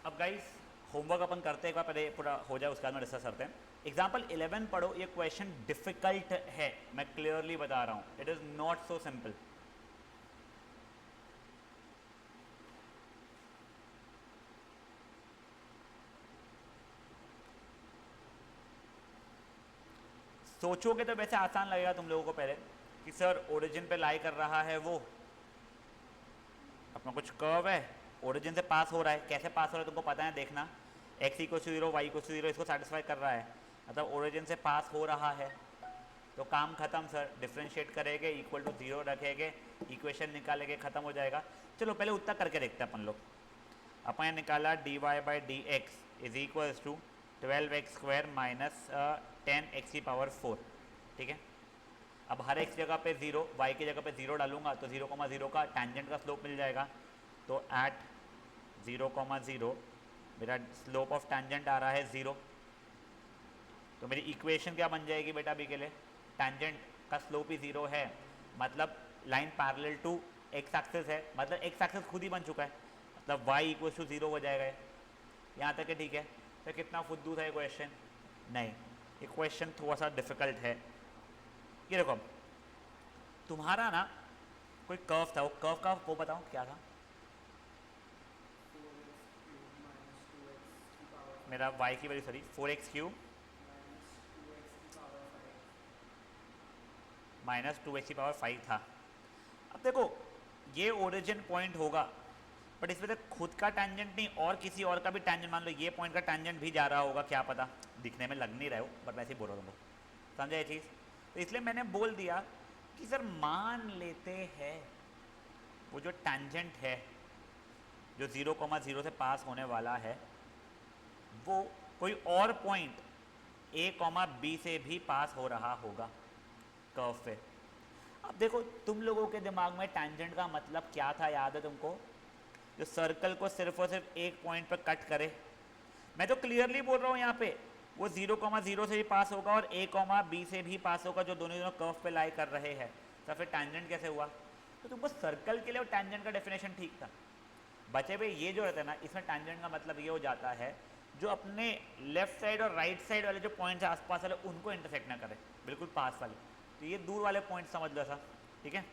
अब guys homework अपन करते हैं, एक बार पहले पूरा हो जाए उसके बाद में डिस्कस करते हैं। एग्जाम्पल 11 पढ़ो, ये क्वेश्चन डिफिकल्ट है, मैं क्लियरली बता रहा हूँ, it is not so simple. सोचोगे तो वैसे आसान लगेगा तुम लोगों को पहले कि सर ओरिजिन पे लाई कर रहा है, वो अपना कुछ कर्व है, ओरिजिन से पास हो रहा है, कैसे पास हो रहा है तुमको पता है, देखना x equal to zero, y equal to zero, इसको सेटिस्फाई कर रहा है, मतलब ओरिजिन से पास हो रहा है, तो काम खत्म सर, डिफ्रेंशिएट करेंगे, इक्वल टू जीरो रखेंगे, इक्वेशन निकालेंगे, खत्म हो जाएगा। चलो पहले उतना करके देखते हैं अपन लोग। अपन ने निकाला d y by d x is equals to 12x² minus 10x की पावर 4, ठीक है। अब हर x जगह पे 0, y की जगह पे 0 डालूंगा तो 0,0 का टेंजेंट का स्लोप मिल जाएगा। तो एट 0,0 मेरा स्लोप ऑफ टेंजेंट आ रहा है 0। तो मेरी इक्वेशन क्या बन जाएगी बेटा अभी के लिए, टेंजेंट का स्लोप ही 0 है, मतलब line parallel to x axis है, मतलब एक्स एक्सिस खुद ही बन चुका है, मतलब y इक्वल टू 0 हो जाएगा। यहाँ तक है, ठीक है। तो कितना फुद्दू था ये क्वेश्चन? नहीं, ये क्वेश्चन थोड़ा सा डिफिकल्ट है। ये देखो तुम्हारा ना कोई कर्व था, वो कर्व का वो बताओ क्या था? मेरा y की value sorry 4x³ minus 2x की पावर 5 था। अब देखो ये ओरिजिन पॉइंट होगा, बट इसमें से खुद का टेंजेंट नहीं और किसी और का भी टेंजेंट, मान लो ये पॉइंट का टेंजेंट भी जा रहा होगा, क्या पता, दिखने में लग नहीं रहा हो बट वैसे ही बोल रहा हूँ, समझा ये चीज़। तो इसलिए मैंने बोल दिया कि सर मान लेते हैं वो जो टेंजेंट है जो 0,0 से पास होने वाला है वो कोई और पॉइंट a, b से भी पास हो रहा होगा कर्व पे। अब देखो तुम लोगों के दिमाग में टेंजेंट का मतलब क्या था, याद है तुमको? जो सर्कल को सिर्फ और सिर्फ एक पॉइंट पर कट करे। मैं तो क्लियरली बोल रहा हूँ यहाँ पे वो 0,0 से भी पास होगा और a, b से भी पास होगा, जो दोनों कर्व पे लाई कर रहे हैं। तो फिर टेंजेंट कैसे हुआ? तो तुमको सर्कल के लिए वो टेंजेंट का डेफिनेशन ठीक था। बचे हुए ये जो रहता है ना, इसमें टेंजेंट का मतलब ये हो जाता है जो अपने लेफ्ट साइड और राइट साइड वाले जो पॉइंट्स आसपास वाले उनको इंटरसेक्ट ना करे, बिल्कुल पास वाले। तो ये दूर वाले पॉइंट समझ लो था, ठीक है।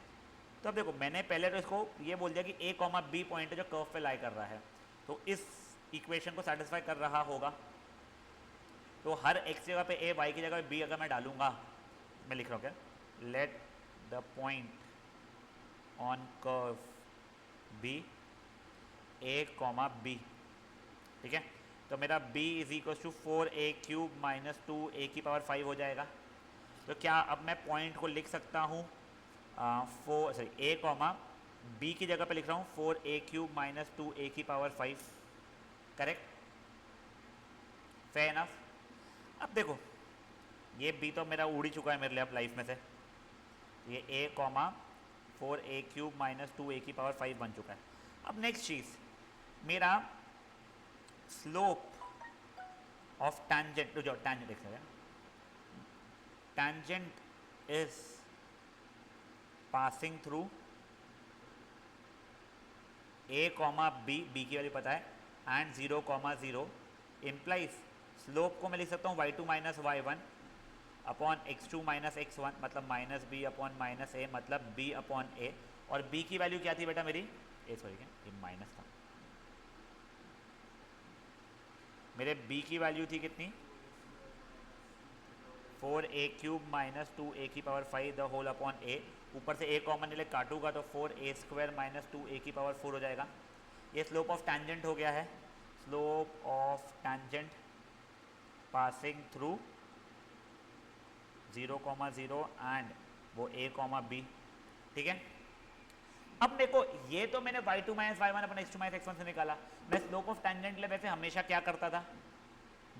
तो अब देखो मैंने पहले तो इसको ये बोल दिया कि a, b पॉइंट है जो कर्व पे लाई कर रहा है, तो इस इक्वेशन को सेटिस्फाई कर रहा होगा। तो हर x जगह पे a, y की जगह पे b अगर मैं डालूंगा, मैं लिख रहा हूँ क्या, let the point on curve b a, b, ठीक है। तो मेरा b is equal to 4a³ minus 2a की पावर 5 हो जाएगा। तो क्या अब मैं पॉइंट को लिख सकता हूँ a, b की जगह पे लिख रहा हूँ 4a³ माइनस 2a की पावर 5, करेक्ट, फेयर इनफ। अब देखो ये b तो मेरा उड़ ही चुका है मेरे लिए अब लाइफ में से, ये a, 4a³ माइनस 2a की पावर 5 बन चुका है। अब नेक्स्ट चीज़, मेरा स्लोप ऑफ टेंजेंट, जो टेंजेंट देख सकते हैं, tangent is passing through a, b की वैल्यू पता है, एंड 0,0 इम्प्लाइज स्लोप को मैं लिख सकता हूँ y2 minus y1 upon x2 minus x1, मतलब minus b upon minus a, मतलब b अपॉन a। और b की वैल्यू क्या थी बेटा मेरी, सॉरी ये माइनस था, मेरे b की वैल्यू थी कितनी, 4a³ माइनस 2a की power 5 the whole upon a। ऊपर से a कॉमन ले काटूंगा तो 4a² माइनस 2a की पावर 4 हो जाएगा। ये स्लोप ऑफ टेंजेंट हो गया है, slope of tangent passing through 0,0 and वो a, b, ठीक है। अब देखो ये तो मैंने y2 माइनस y1 अपना x2 माइनस x1 से निकाला। मैं स्लोप ऑफ टेंजेंट ले वैसे हमेशा क्या करता था,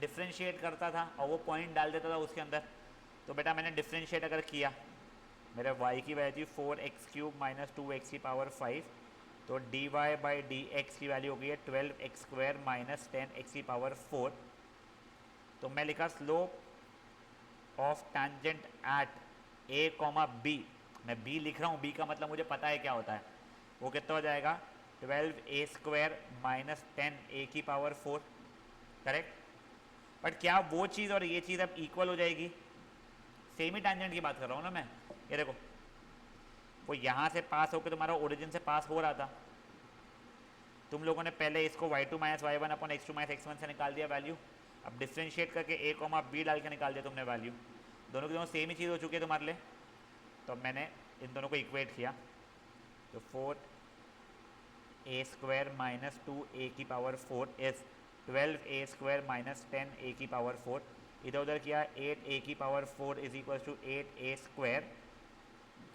डिफ्रेंशिएट करता था और वो पॉइंट डाल देता था उसके अंदर। तो बेटा मैंने डिफ्रेंशिएट अगर किया, मेरे y की वैल्यू 4x³ माइनस 2x की पावर 5, तो dy बाई डी एक्स की वैल्यू हो गई है 12x² माइनस 10x की पावर 4। तो मैं लिखा slope of tangent eight a, b, मैं b लिख रहा हूँ, b का मतलब मुझे पता है क्या होता है, वो कितना हो जाएगा 12a² माइनस 10a की पावर 4, करेक्ट। बट क्या वो चीज़ और ये चीज़ अब इक्वल हो जाएगी? सेम ही टेंजेंट की बात कर रहा हूँ ना मैं। ये देखो, वो यहाँ से पास होकर तुम्हारा ओरिजिन से पास हो रहा था, तुम लोगों ने पहले इसको y2 minus y1 upon x2 minus x1 से निकाल दिया वैल्यू। अब डिफ्रेंशिएट करके a कॉमा b डाल के निकाल दिया तुमने वैल्यू। दोनों की दोनों सेम ही चीज़ हो चुकी है तुम्हारे लिए। तो अब मैंने इन दोनों को इक्वेट किया, तो 4a² माइनस 2a की power 4 is 12a² minus 10a की पावर 4। इधर उधर किया, 8a की power 4 is equal to 8a²।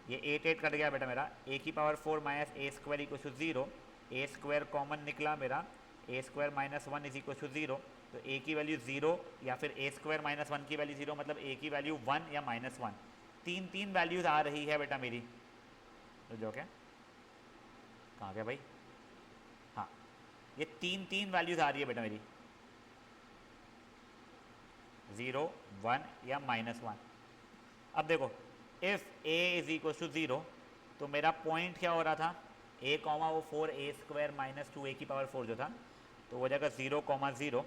ये 8 कट गया बेटा मेरा, a की power 4 minus a² equal to 0। a² common निकला मेरा, a² minus 1 is equal to 0। तो a की वैल्यू 0 या फिर a² माइनस 1 की वैल्यू 0, मतलब a की वैल्यू 1 या माइनस 1। तीन वैल्यूज आ रही है बेटा मेरी। तो जो क्या कहाँ गया भाई, हाँ, ये तीन वैल्यूज आ रही है बेटा मेरी, 0, 1 या माइनस 1। अब देखो, if a is equal to 0, तो मेरा पॉइंट क्या हो रहा था, a कॉमा वो 4a² माइनस 2a की पावर 4 जो था, तो वो जाएगा 0,0।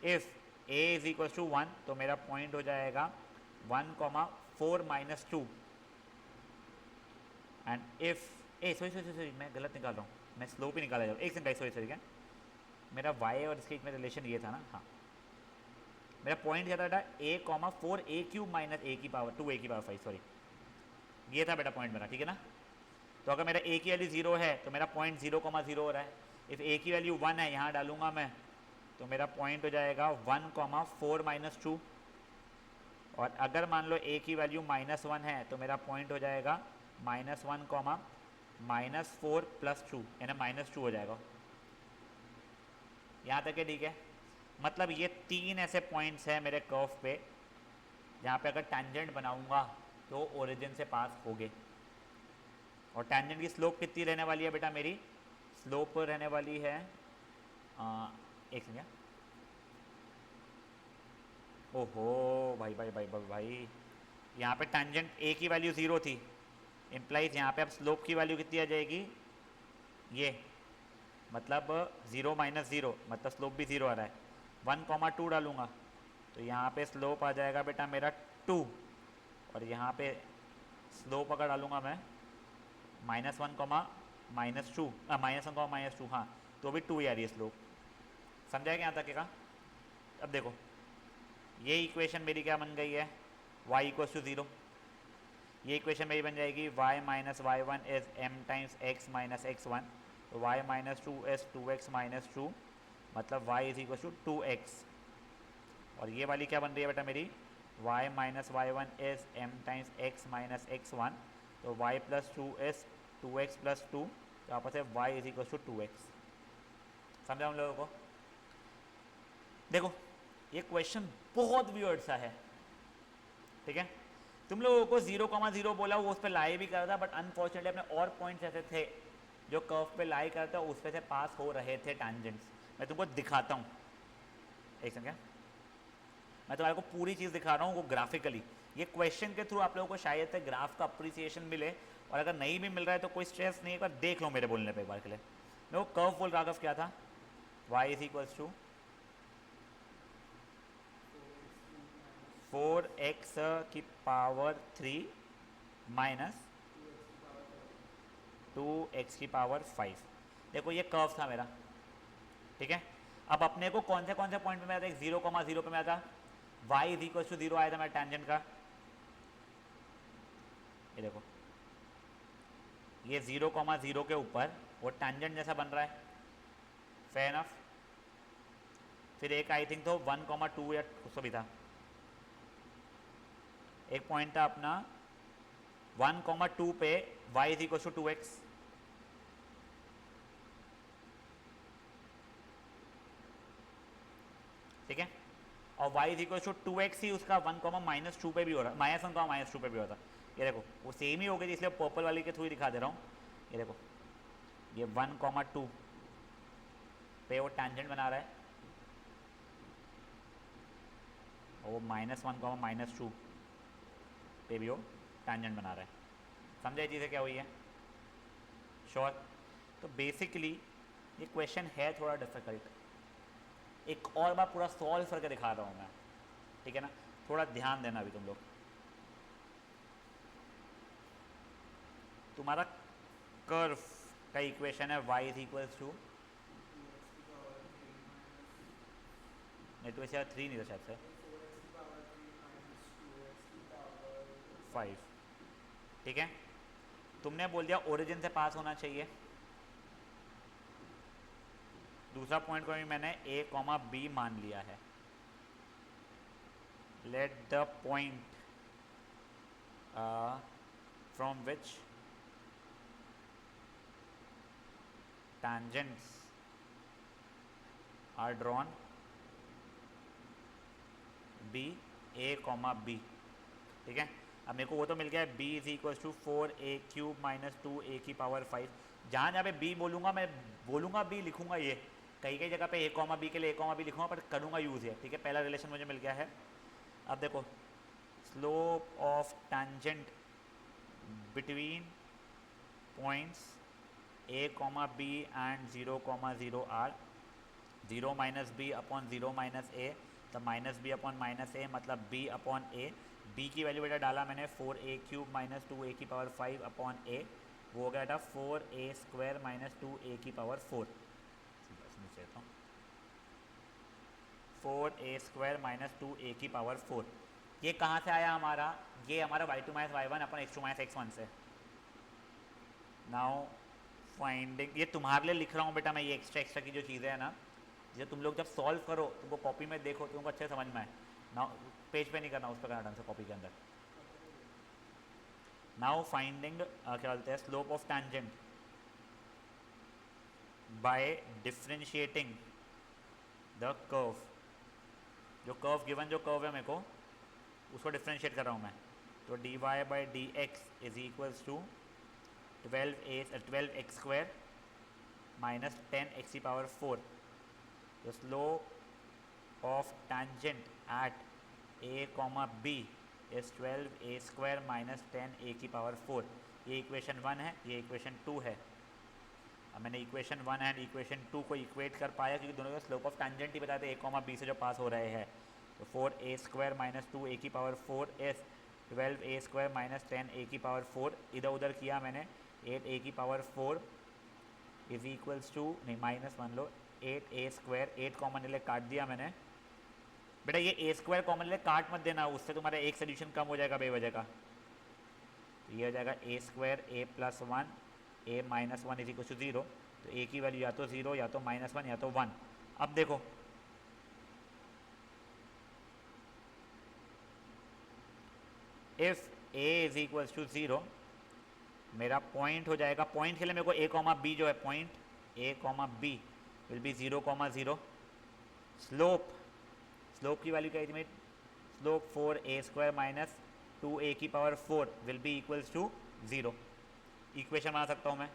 If a is equal to 1, तो मेरा पॉइंट हो जाएगा 1,4 माइनस 2। एंड इफ़ सॉरी मैं गलत निकाल रहा हूँ, मैं स्लोप ही निकाला जाऊँ। एक सेकंड, सॉरी क्या मेरा y और इसके में रिलेशन ये था ना, हाँ, मेरा पॉइंट क्या था, a comma 4a³ minus a की पावर 2a की पावर 5, सॉरी, ये था बेटा पॉइंट मेरा, ठीक है ना। तो अगर मेरा a की वैल्यू 0 है तो मेरा पॉइंट 0,0 हो रहा है। इफ़ a की वैल्यू 1 है, यहाँ डालूंगा मैं, तो मेरा पॉइंट हो जाएगा 1,4 माइनस 2। और अगर मान लो a की वैल्यू -1 है तो मेरा पॉइंट हो जाएगा -1, -4 प्लस 2, यानी -2 हो जाएगा। यहाँ तक है, ठीक है। मतलब ये तीन ऐसे पॉइंट्स हैं मेरे कर्व पे जहाँ पे अगर टेंजेंट बनाऊंगा तो ओरिजिन से पास होगे। और टेंजेंट की स्लोप कितनी रहने वाली है बेटा मेरी? स्लोप रहने वाली है एक सेकंड, ओहो भाई भाई भाई भाई भाई, यहाँ पे टेंजेंट a की वैल्यू 0 थी, इम्प्लाइज यहाँ पे अब स्लोप की वैल्यू कितनी आ जाएगी, ये मतलब 0 माइनस 0, मतलब स्लोप भी 0 आ रहा है। 1,2 डालूंगा तो यहाँ पे स्लोप आ जाएगा बेटा मेरा 2। और यहाँ पे स्लोप अगर डालूंगा मैं -1, -2, -1, -2, हाँ, तो भी 2 ही आ रही है स्लोप। समझा क्या यहाँ तक का? अब देखो, ये इक्वेशन मेरी क्या बन गई है, y इक्वल्स टू 0। ये इक्वेशन मेरी बन जाएगी y minus y1 is m times x minus x1। तो y minus 2 is 2x minus 2, मतलब y is equal to 2x। और ये वाली क्या बन रही है बेटा मेरी, y minus y1 is m times x minus x1। तो y plus 2 is 2x plus 2, तो आपस में y is equal to 2x। समझा हम लोगों को? देखो, ये क्वेश्चन बहुत वियर्ड सा है, ठीक है। तुम लोगों को 0,0 बोला, वो उस पर लाई भी कर रहा था, बट अनफॉर्चुनेटली अपने और पॉइंट्स ऐसे थे जो कर्व पे लाई करता, उस पे से पास हो रहे थे टेंजेंट्स। मैं तुमको दिखाता हूँ, एक सेकंड, मैं तुम्हारे को पूरी चीज़ दिखा रहा हूँ वो ग्राफिकली। ये क्वेश्चन के थ्रू आप लोगों को शायद से ग्राफ का अप्रिसिएशन मिले, और अगर नहीं भी मिल रहा है तो कोई स्ट्रेस नहीं है, एक बार देख लो मेरे बोलने पर एक बार के लिए। मैं वो कर्व बोल रहा था, क्या था, y is equals to 4x की पावर 3 माइनस 2x की पावर 5। देखो ये कर्व था मेरा, ठीक है। अब अपने को कौन से पॉइंट पे मैं आता है, 0,0 पे मैं आता, y इज इक्वल टू 0 आया था मेरा टेंजेंट का। ये देखो, ये 0,0 के ऊपर वो टेंजेंट जैसा बन रहा है, फेयर इनफ। फिर एक आई थिंक तो 1,2 या उसको भी था, एक पॉइंट था अपना 1,2 पे y is equal to 2x। ठीक है, और y is equal to 2x ही उसका 1,-2 पे भी हो रहा है, -1,-2 पे भी होता। ये देखो वो सेम ही हो गई, इसलिए पर्पल वाली के थ्रू ही दिखा दे रहा हूँ। ये देखो, ये 1,2 पे वो टेंजेंट बना रहा है, और वो -1,-2 पे भी वो टेंजेंट बना रहा है। समझे चीज़ें क्या हुई है? श्योर। तो बेसिकली ये क्वेश्चन है थोड़ा डिफिकल्ट, एक और बार पूरा सॉल्व करके दिखा रहा हूँ मैं, ठीक है ना, थोड़ा ध्यान देना अभी तुम लोग। तुम्हारा कर्व का इक्वेशन है y इज इक्वल्स टू, नहीं तो ऐसे 3 नहीं था शायद से, 5, ठीक है। तुमने बोल दिया ओरिजिन से पास होना चाहिए। दूसरा पॉइंट को भी मैंने a कॉमा बी मान लिया है। Late the point from which tangents are drawn b a comma b, ठीक है। अब मेरे को वो तो मिल गया है b is equals to 4a³ minus 2a की पावर 5। जहाँ जहाँ पे b बोलूँगा मैं बोलूँगा b लिखूँगा, ये कई कई जगह पे a कॉमा b के लिए a कॉमा b लिखूँगा, पर करूँगा यूज़ है, ठीक है। पहला रिलेशन मुझे मिल गया है। अब देखो slope of tangent between points a comma b and 0,0 are 0 minus b upon 0 minus a, तो minus b upon minus a मतलब b अपॉन ए। b की वैल्यू बेटा डाला मैंने 4a³ माइनस 2a की पावर 5 अपॉन ए, वो हो गया बेटा 4a² माइनस 2a की पावर 4, 4a² माइनस 2a की पावर 4। ये कहाँ से आया हमारा, ये हमारा y2 माइनस y1 अपन x2 माइनस x1 से। नाउ फाइंडिंग, ये तुम्हारे लिए लिख रहा हूँ बेटा मैं, ये एक्स्ट्रा की जो चीज़ें हैं ना, जो तुम लोग जब सॉल्व करो तुमको कॉपी में देखो तुमको अच्छे समझ में आए। नाउ पेज पे नहीं करना, उस पर करना ढंग से कॉपी के अंदर। नाउ फाइंडिंग क्या बोलते हैं, slope of tangent by differentiating the curve. जो कर्व गिवन जो कर्व है मेरे को उसको डिफ्रेंशिएट कर रहा हूँ मैं, तो dy by d x is equals to 12x² minus 10x की power 4। The slope of tangent at a comma b is 12a² minus 10a की पावर 4। ये इक्वेशन 1 है, ये इक्वेशन 2 है। अब मैंने इक्वेशन 1 एंड इक्वेशन 2 को इक्वेट कर पाया क्योंकि दोनों का स्लोप ऑफ टैंजेंट ही बताते a कॉमा b से जो पास हो रहे हैं। तो 4a² माइनस 2a की power 4 is 12a² minus 10a की पावर 4। इधर उधर किया मैंने, 8a की पावर 4 इज इक्वल्स टू, नहीं माइनस मान लो 8a², 8 कॉमन ले काट दिया मैंने। बेटा ये a² कॉमन ले काट मत देना, उससे तुम्हारा एक सोल्यूशन कम हो जाएगा बेवजह का। तो ये हो जाएगा a² a plus 1 a minus 1 is equal to 0। तो a की वैल्यू या तो 0 या तो -1 या तो 1। अब देखो if a is equals to 0 मेरा पॉइंट हो जाएगा, पॉइंट के लिए मेरे को a कॉमा b जो है, point a comma b will be 0,0। Slope की वैल्यू क्या है, स्लोप 4a² माइनस 2a की power 4 will be equals to 0। Equation बना सकता हूँ मैं,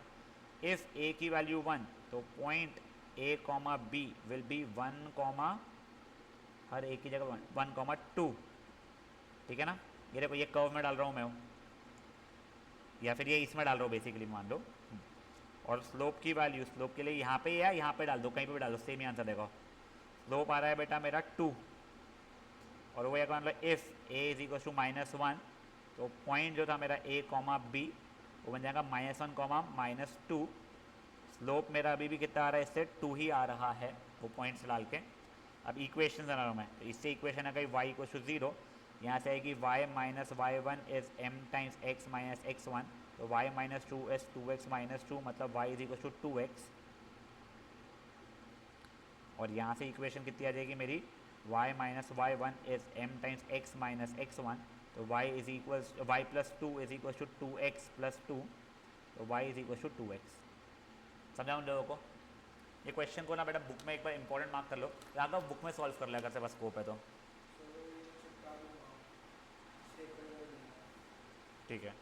इफ़ a की वैल्यू 1 तो point a comma b will B 1 comma, her a की जगह 1,2, ठीक है ना। ये देखो ये कर्व में डाल रहा हूँ मैं, या फिर ये इसमें डाल रहा हूँ बेसिकली मान लो। और स्लोप की वैल्यू, स्लोप के लिए यहाँ पे या यहाँ पे डाल दो, कहीं पे भी डाल दो, सेम ही आंसर देखो। स्लोप आ रहा है बेटा मेरा 2, और वो मान लो if a is equal to -1 तो पॉइंट जो था मेरा a कॉमा b वो बन जाएगा -1 कॉमा -2। स्लोप मेरा अभी भी कितना आ रहा है, इससे 2 ही आ रहा है, वो पॉइंट्स डाल के। अब इक्वेशन बना रहा हूँ मैं, तो इससे इक्वेशन है y इक्वल टू 0, यहाँ से आएगी y minus y1 is m times x minus x1, तो y minus 2 is 2x minus 2 मतलब y is equal to 2x। और यहाँ से इक्वेशन कितनी आ जाएगी मेरी, y minus y1 is m times x minus x1, तो y is equals y plus 2 is equal to 2x plus 2, तो y is equal to 2x। समझा उन लोगों को। ये क्वेश्चन को ना बेटा बुक में एक बार इंपॉर्टेंट मार्क कर लो, अगर बुक में सॉल्व कर लिया अगर से बस स्कोप है तो ठीक है।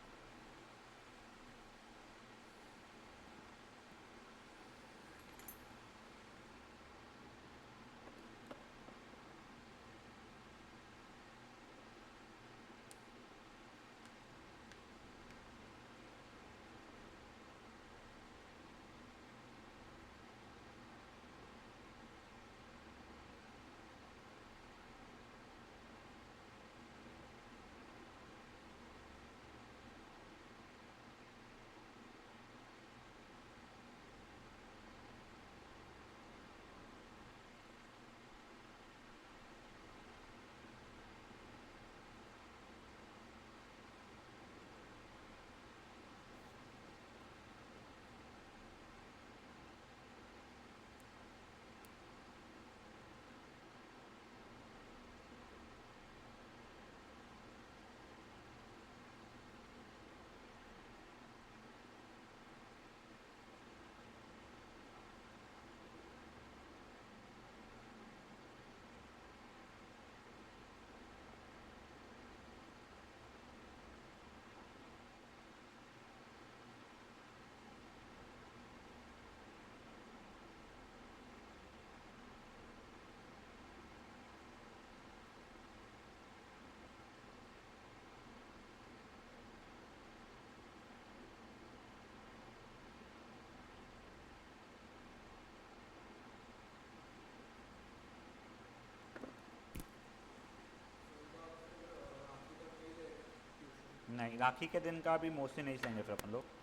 राखी के दिन का भी मोस्टली नहीं लेंगे फिर अपन लोग।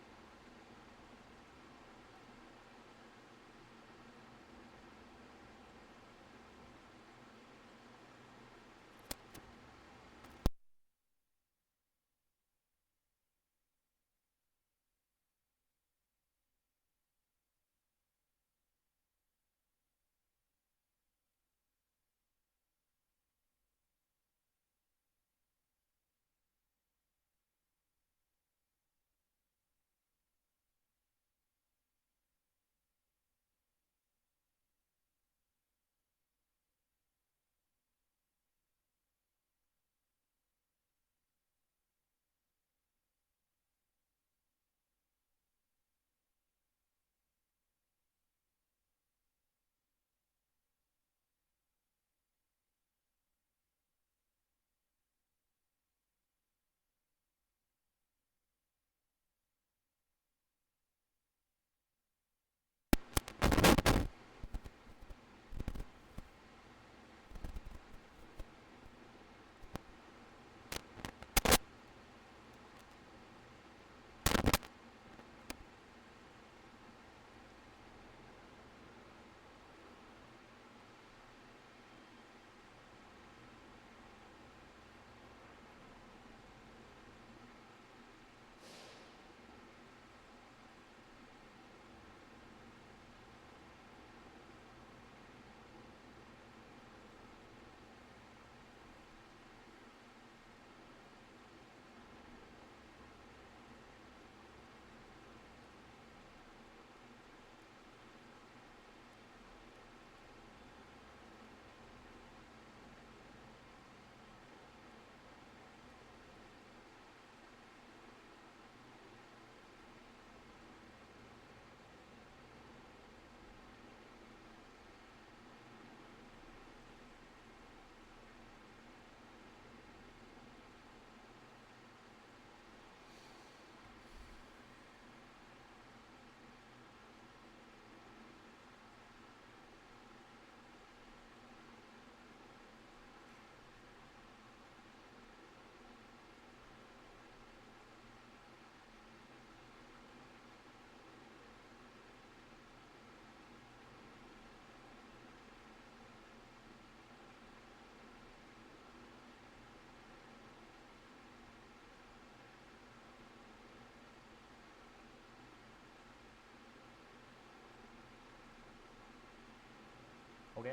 ओके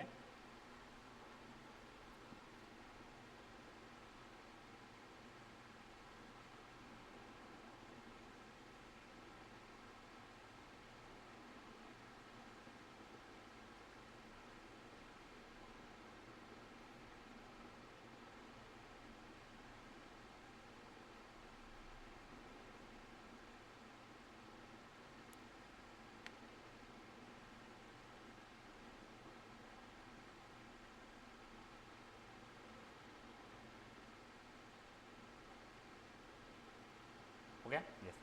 हो गया। यस।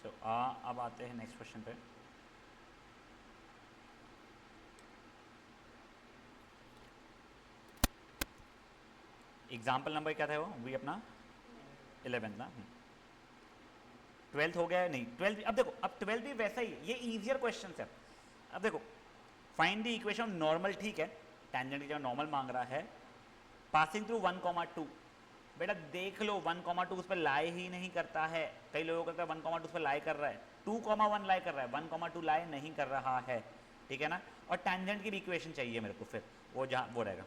सो अब आते हैं नेक्स्ट क्वेश्चन पे। एग्जाम्पल नंबर क्या था वो भी अपना 11 ना। 12th हो गया है नहीं 12th। अब देखो अब 12th भी वैसा ही, ये इजियर क्वेश्चन है। अब देखो फाइंड द इक्वेशन नॉर्मल, ठीक है, टेंजेंट की जगह नॉर्मल मांग रहा है, पासिंग थ्रू 1,2। बेटा देख लो 1,2 उस पर लाई ही नहीं करता है। कई लोगों का 1,2 उस पर लाई कर रहा है, 2,1 लाई कर रहा है, 1,2 लाई नहीं कर रहा है, ठीक है ना। और टेंजेंट की भी इक्वेशन चाहिए मेरे को, फिर वो जहाँ वो रहेगा।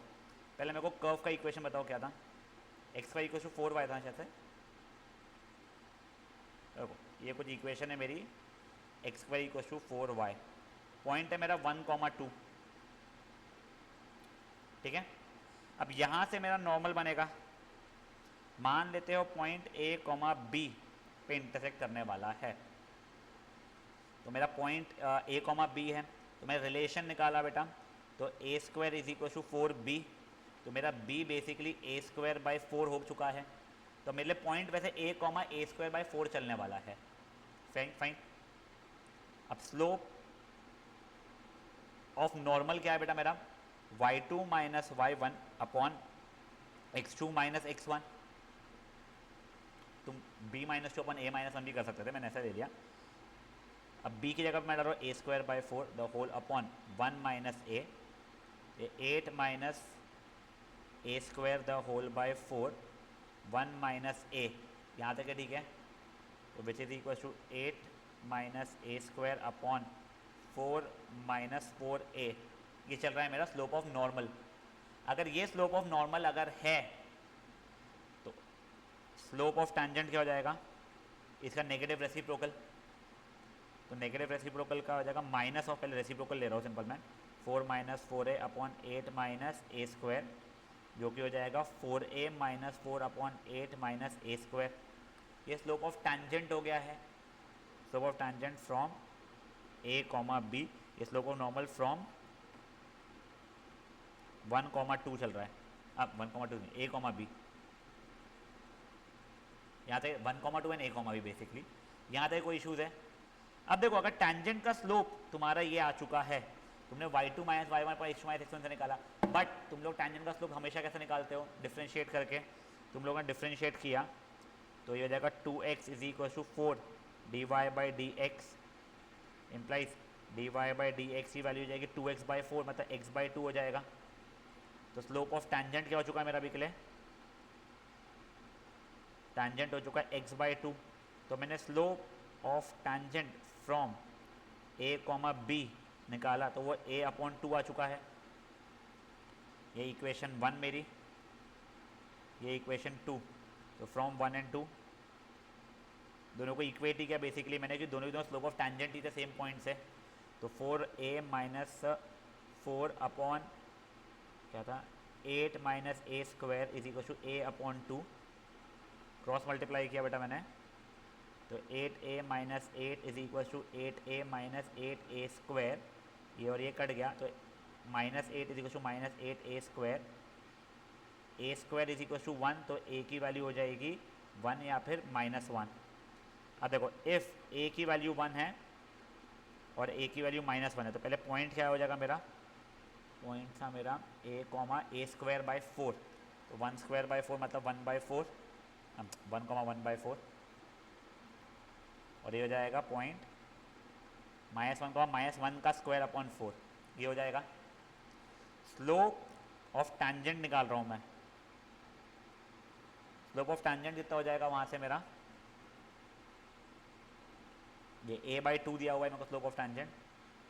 पहले मेरे को कर्व का इक्वेशन बताओ क्या था। X y equal to 4y था शायद से। देखो ये कुछ इक्वेशन है मेरी, x y equal to 4y, point है मेरा 1,2, ठीक है। अब यहाँ से मेरा नॉर्मल बनेगा, मान लेते हो पॉइंट ए कॉमा बी पे इंटरसेक्ट करने वाला है। तो मेरा पॉइंट ए कॉमा बी है, तो मैं रिलेशन निकाला बेटा, तो a square is equal to 4b, तो मेरा b basically a square by 4 हो चुका है। तो मेरे लिए पॉइंट वैसे a comma a square by 4 चलने वाला है। Fine fine. अब स्लोप ऑफ नॉर्मल क्या है बेटा मेरा, y2 minus y1 upon x2 minus x1। तुम b minus two upon a minus one भी कर सकते थे, मैंने ऐसा दे दिया। अब b की जगह पर मैं डाल रहा हूँ a square by 4 the whole upon 1 minus a, 8 minus a square the whole by 4 1 minus a, यहाँ तक है ठीक है। तो which is equal to 8 minus a square upon 4 minus 4a, ये चल रहा है मेरा स्लोप ऑफ नॉर्मल। अगर ये स्लोप ऑफ नॉर्मल अगर है तो स्लोप ऑफ टैंजेंट क्या हो जाएगा, इसका नेगेटिव रेसिप्रोकल। तो नेगेटिव रेसिप्रोकल का हो जाएगा माइनस ऑफ, पहले रेसिप्रोकल ले रहा हूँ सिंपल मैं, 4 minus 4a upon 8 minus a square, जो कि हो जाएगा 4a minus 4 upon 8 minus a square. ये स्लोप ऑफ टैंजेंट हो गया है, slope of tangent from a comma b। ये slope of normal from 1 comma 2 चल रहा है, अब 1 कॉमा 2 नहीं, a कॉमा b, यहाँ तक 1 comma 2 and a comma b basically. यहाँ तक कोई इशूज़ है? अब देखो अगर टैंजेंट का स्लोप तुम्हारा ये आ चुका है, तुमने y2 माइनस y1 पर x माइनस x1 से निकाला, बट तुम लोग टैंजेंट का स्लोप हमेशा कैसे निकालते हो, डिफ्रेंशिएट करके। तुम लोगों ने डिफ्रेंशिएट किया तो ये हो जाएगा 2x is equal to 4 dy by d x, implies dy by d x की वैल्यू हो जाएगी 2x बाई 4, मतलब x बाई 2 हो जाएगा। तो स्लोप ऑफ टैंजेंट क्या हो चुका है मेरा अभी के लिए, टैंजेंट हो चुका है x बाई 2। तो मैंने slope of tangent from a comma b निकाला, तो वो a अपॉन 2 आ चुका है। ये इक्वेशन 1 मेरी, ये इक्वेशन 2। तो फ्रॉम 1 एंड 2 दोनों को इक्वेट ही किया बेसिकली मैंने, कि दोनों स्लोप ऑफ टैंजेंट ही थे सेम पॉइंट से। तो 4a माइनस 4 अपॉन क्या था 8 minus a square is equal to a upon 2, cross multiply किया बेटा मैंने, तो 8a minus 8 is equal to 8a minus 8a square, ये और ये कट गया, तो minus 8 is equal to minus 8a square, a square is equal to 1, तो a की वैल्यू हो जाएगी 1 या फिर -1। अब देखो इफ़ a की वैल्यू 1 है और a की वैल्यू -1 है, तो पहले पॉइंट क्या हो जाएगा मेरा, पॉइंट था मेरा a comma a square by 4, तो 1 स्क्वायर बाई 4 मतलब 1 बाई 4, 1 कॉमा 1 बाई 4, और ये हो जाएगा पॉइंट -1 कॉमा -1 का स्क्वायर अपॉन 4, ये हो जाएगा। स्लोप ऑफ टैंजेंट निकाल रहा हूँ मैं, स्लोप ऑफ टैंजेंट कितना हो जाएगा वहाँ से मेरा, ये a बाई 2 दिया हुआ है मेरे को स्लोप ऑफ टैंजेंट,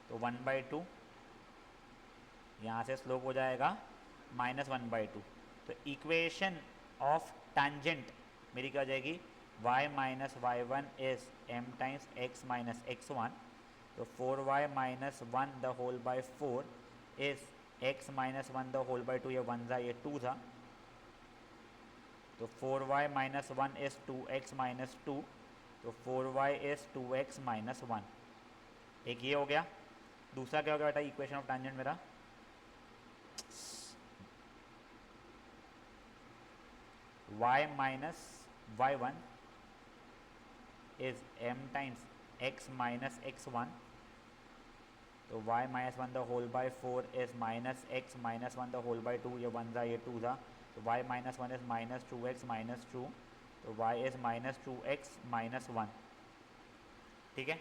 तो 1 बाई 2, यहाँ से स्लोप हो जाएगा -1 बाई 2। तो इक्वेशन ऑफ टैंजेंट मेरी क्या हो जाएगी, y minus y1 is m times x minus x1, तो 4y minus 1 the whole by 4 is x minus 1 the whole by 2, ये 1 था ये 2 था, तो 4y minus 1 is 2x minus 2, तो 4y इज 2x माइनस 1। एक ये हो गया। दूसरा क्या हो गया बेटा इक्वेशन ऑफ टैंजेंट मेरा, y minus y1 is m times x minus x1, तो y minus 1 the whole by 4 is minus x minus 1 the whole by 2, ये 1 था ये 2 था, तो y minus 1 is minus 2x minus 2, तो y is minus 2x minus 1। ठीक है,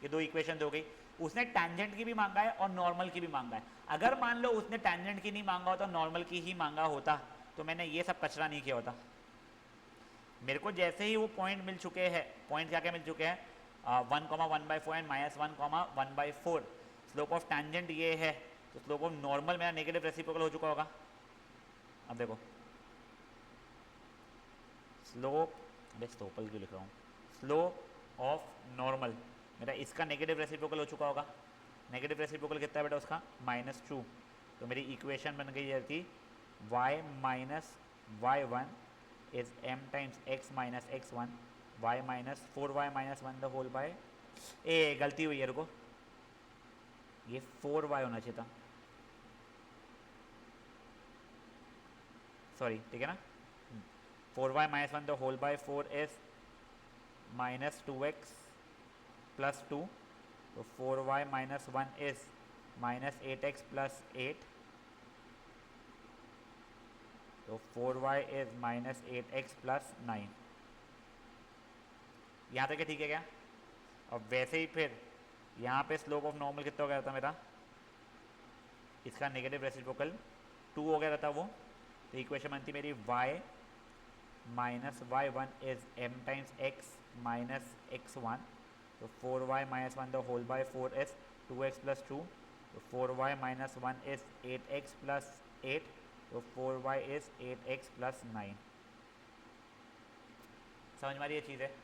ये दो इक्वेशन हो गई। उसने टैंजेंट की भी मांगा है और नॉर्मल की भी मांगा है। अगर मान लो उसने टैंजेंट की नहीं मांगा होता, नॉर्मल की ही मांगा होता, तो मैंने ये सब कचरा नहीं किया होता। मेरे को जैसे ही वो पॉइंट मिल चुके हैं, पॉइंट क्या क्या मिल चुके हैं, 1 comma 1 by 4 and -1 comma 1 by 4, slope of tangent ये है, तो स्लोप ऑफ नॉर्मल मेरा नेगेटिव रेसिप्रोकल हो चुका होगा। अब देखो स्लोप, स्लोपल क्यों लिख रहा हूँ, स्लोप ऑफ नॉर्मल मेरा इसका नेगेटिव रेसिप्रोकल हो चुका होगा। नेगेटिव रेसिप्रोकल कितना है बेटा उसका, -2। तो मेरी इक्वेशन बन गई है कि y minus y1 is m times x minus x1, y minus 4y minus 1 the whole by, ए गलती हुई है रुको, ये 4y होना चाहिए था, सॉरी ठीक है ना, 4y minus 1 the whole by 4 is minus 2x plus 2, तो 4y minus 1 is minus 8x plus 8, तो 4y is minus 8x plus 9। यहाँ तक ठीक है क्या? अब वैसे ही फिर यहाँ पे स्लोप ऑफ नॉर्मल कितना हो गया था मेरा, इसका नेगेटिव रेसिप्रोकल 2 हो गया था वो। तो इक्वेशन बनती मेरी y minus y1 is m times x minus x1। तो 4y minus 1 the whole by 4 is 2x plus 2। तो 4y minus 1 is 8x plus 8। तो 4y इज 8x प्लस 9। समझ में आ रही ये चीज़ है?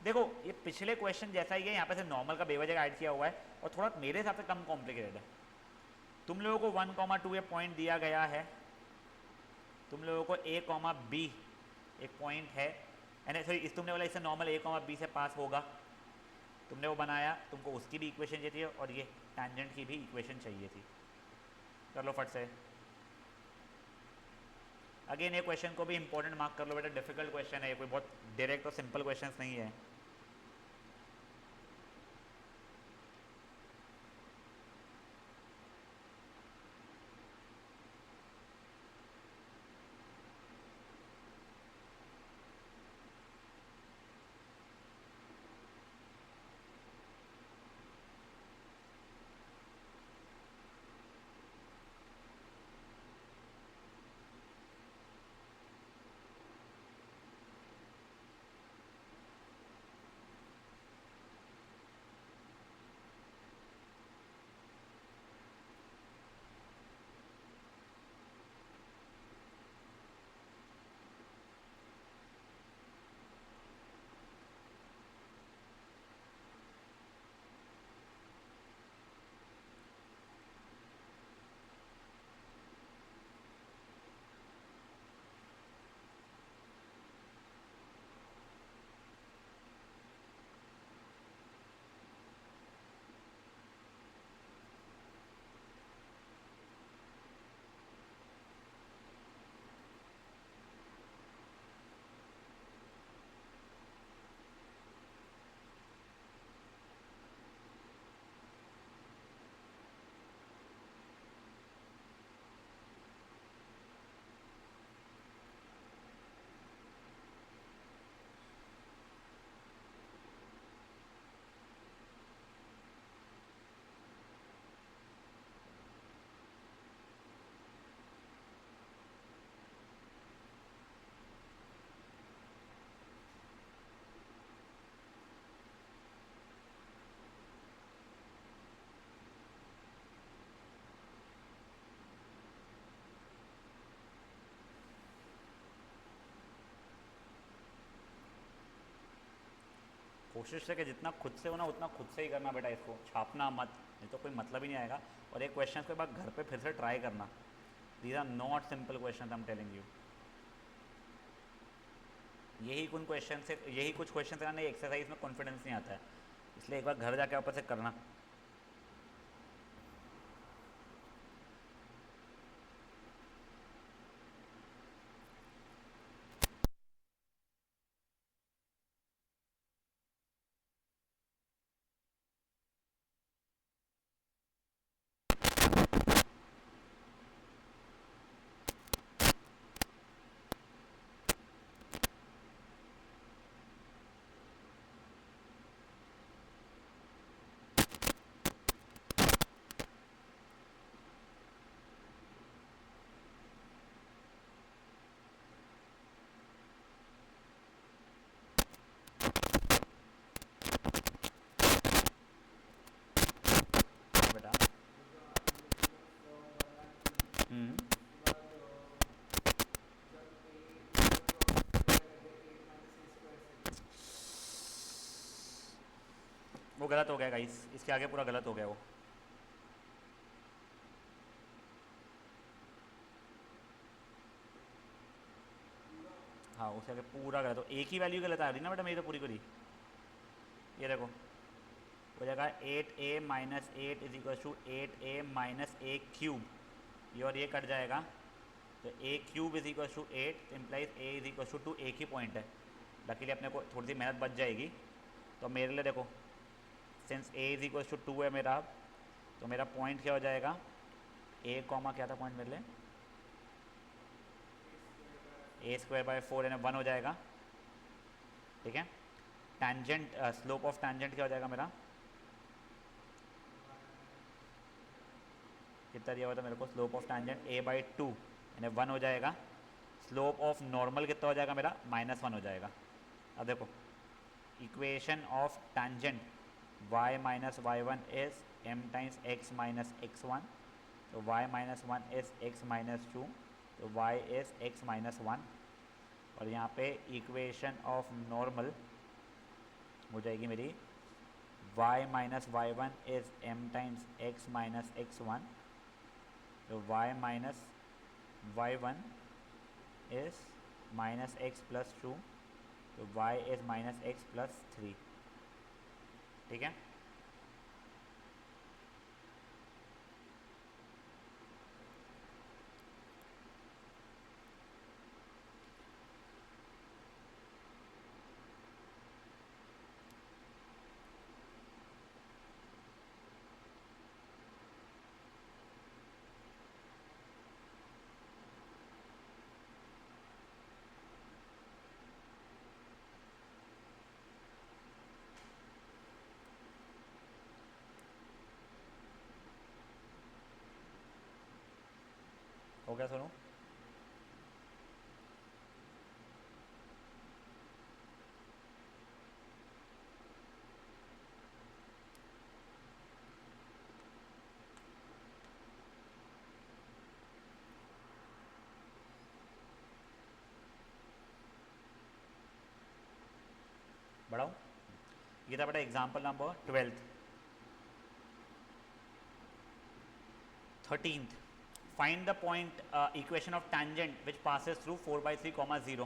देखो ये पिछले क्वेश्चन जैसा ही है, यहाँ पे से नॉर्मल का बेवजह ऐड किया हुआ है और थोड़ा मेरे हिसाब से कम कॉम्प्लिकेटेड है। तुम लोगों को 1,2 ये पॉइंट दिया गया है, तुम लोगों को a, b एक पॉइंट है, यानी सॉरी इस तुमने बोला इससे नॉर्मल a, b से पास होगा, तुमने वो बनाया, तुमको उसकी भी इक्वेशन चाहिए थी और ये टैंजेंट की भी इक्वेशन चाहिए थी। कर लो फट से। अगेन ये क्वेश्चन को भी इंपॉर्टेंट मार्क कर लो बेटा, डिफिकल्ट क्वेश्चन है ये, कोई बहुत डायरेक्ट और सिंपल क्वेश्चन नहीं है। कोशिश है कि जितना खुद से हो ना उतना खुद से ही करना बेटा, इसको छापना मत, नहीं तो कोई मतलब ही नहीं आएगा। और एक क्वेश्चन के बाद घर पे फिर से ट्राई करना। These are not simple question, I am telling you. यही कुछ क्वेश्चन से ना एक्सरसाइज में कॉन्फिडेंस नहीं आता है, इसलिए एक बार घर जाके वापस से करना। बेटा वो गलत हो गया गाइस, इसके आगे पूरा गलत हो गया वो। हाँ उसके आगे पूरा गलत हो, एक ही वैल्यू गलत आ रही ना बेटा मेरी तो पूरी पूरी। ये देखो हो जाएगा 8a minus 8 is equal to 8a minus a cube, ये और ये कट जाएगा। तो a cube is equal to 8 implies a is equal to 2, एक ही पॉइंट है, लकीली अपने को थोड़ी सी मेहनत बच जाएगी। तो मेरे लिए देखो since a is equal to 2 है मेरा, तो मेरा पॉइंट क्या हो जाएगा, ए कॉमा क्या था पॉइंट मेरे लिए, a² बाय 4 यानी 1 हो जाएगा, ठीक है। टैंजेंट स्लोप ऑफ टैंजेंट क्या हो जाएगा मेरा, कितना दिया हुआ था मेरे को, स्लोप ऑफ टैंजेंट a/2 यानी 1 हो जाएगा। स्लोप ऑफ नॉर्मल कितना हो जाएगा मेरा, -1 हो जाएगा। अब देखो equation of tangent y minus y1 is m times x minus x1, तो y minus 1 is x minus 2, तो y इज x माइनस 1, और यहाँ पे इक्वेशन ऑफ नॉर्मल हो जाएगी मेरी y minus y1 is m times x minus x1, तो y minus y1 is minus x plus 2, तो y is minus x plus 3। ठीक है, हो गया सुनो। बढ़ाओ, ये था बेटा example number 13th। Find the point equation of tangent which passes through 4/3, 0।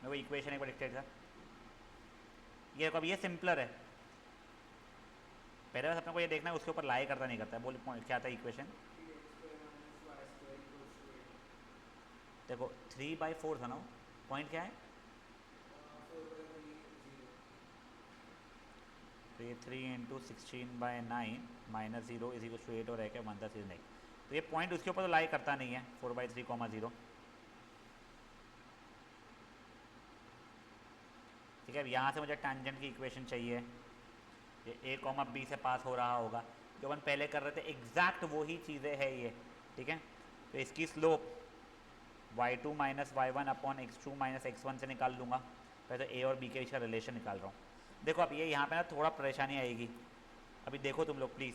मैं वो इक्वेशन एक बार डिक्टेट कर, ये कब ये सिंपलर है, पहले बस अपने को ये देखना है, उसके ऊपर लाई करता नहीं करता है। बोल पॉइंट क्या था इक्वेशन, देखो 3/4 था ना, पॉइंट क्या है, तो ये 3 into 16/9 minus 0 is equal to 8 और है क्या 1 10 नहीं, तो ये पॉइंट उसके ऊपर तो लाई करता नहीं है 4/3, 0। ठीक है, अब यहाँ से मुझे टैंजेंट की इक्वेशन चाहिए, ये a, b से पास हो रहा होगा, जो अपन पहले कर रहे थे एग्जैक्ट वही चीज़ें है ये। ठीक है, तो इसकी slope y2 minus y1 upon x2 minus x1 से निकाल लूँगा। पहले तो a और b के बीच का रिलेशन निकाल रहा हूँ। देखो अब ये यहाँ पे ना थोड़ा परेशानी आएगी, अभी देखो तुम लोग प्लीज़।